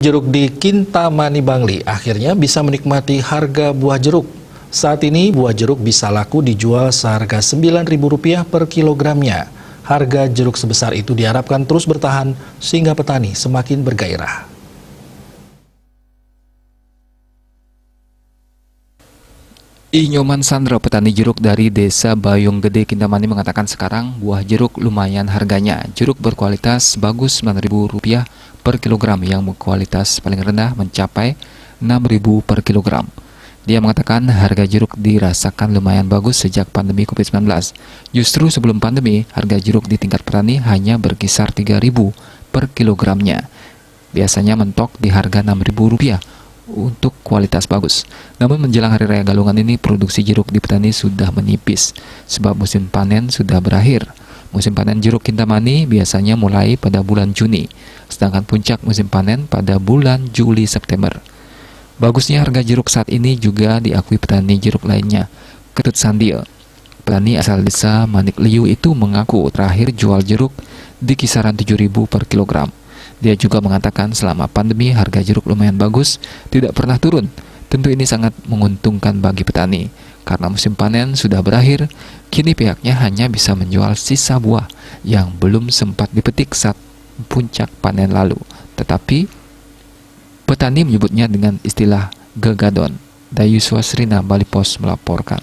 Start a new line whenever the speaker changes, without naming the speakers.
Jeruk di Kintamani Bangli akhirnya bisa menikmati harga buah jeruk. Saat ini buah jeruk bisa laku dijual seharga Rp9.000 per kilogramnya. Harga jeruk sebesar itu diharapkan terus bertahan sehingga petani semakin bergairah.
Inyoman Sandro, petani jeruk dari Desa Bayung Gede, Kintamani, mengatakan sekarang buah jeruk lumayan harganya. Jeruk berkualitas bagus Rp9.000 per kilogram, yang kualitas paling rendah mencapai Rp6.000 per kilogram. Dia mengatakan harga jeruk dirasakan lumayan bagus sejak pandemi COVID-19. Justru sebelum pandemi, harga jeruk di tingkat petani hanya berkisar Rp3.000 per kilogramnya. Biasanya mentok di harga Rp6.000 untuk kualitas bagus. Namun menjelang Hari Raya Galungan ini, produksi jeruk di petani sudah menipis sebab musim panen sudah berakhir. Musim panen jeruk Kintamani biasanya mulai pada bulan Juni, sedangkan puncak musim panen pada bulan Juli-September. Bagusnya harga jeruk saat ini juga diakui petani jeruk lainnya. Ketut Sandio, petani asal desa Manik Liu itu, mengaku terakhir jual jeruk di kisaran Rp7.000 per kilogram. Dia juga mengatakan selama pandemi harga jeruk lumayan bagus, tidak pernah turun. Tentu ini sangat menguntungkan bagi petani. Karena musim panen sudah berakhir, kini pihaknya hanya bisa menjual sisa buah yang belum sempat dipetik saat puncak panen lalu. Tetapi petani menyebutnya dengan istilah gegadon. Dayuswa Srina, Bali Pos melaporkan.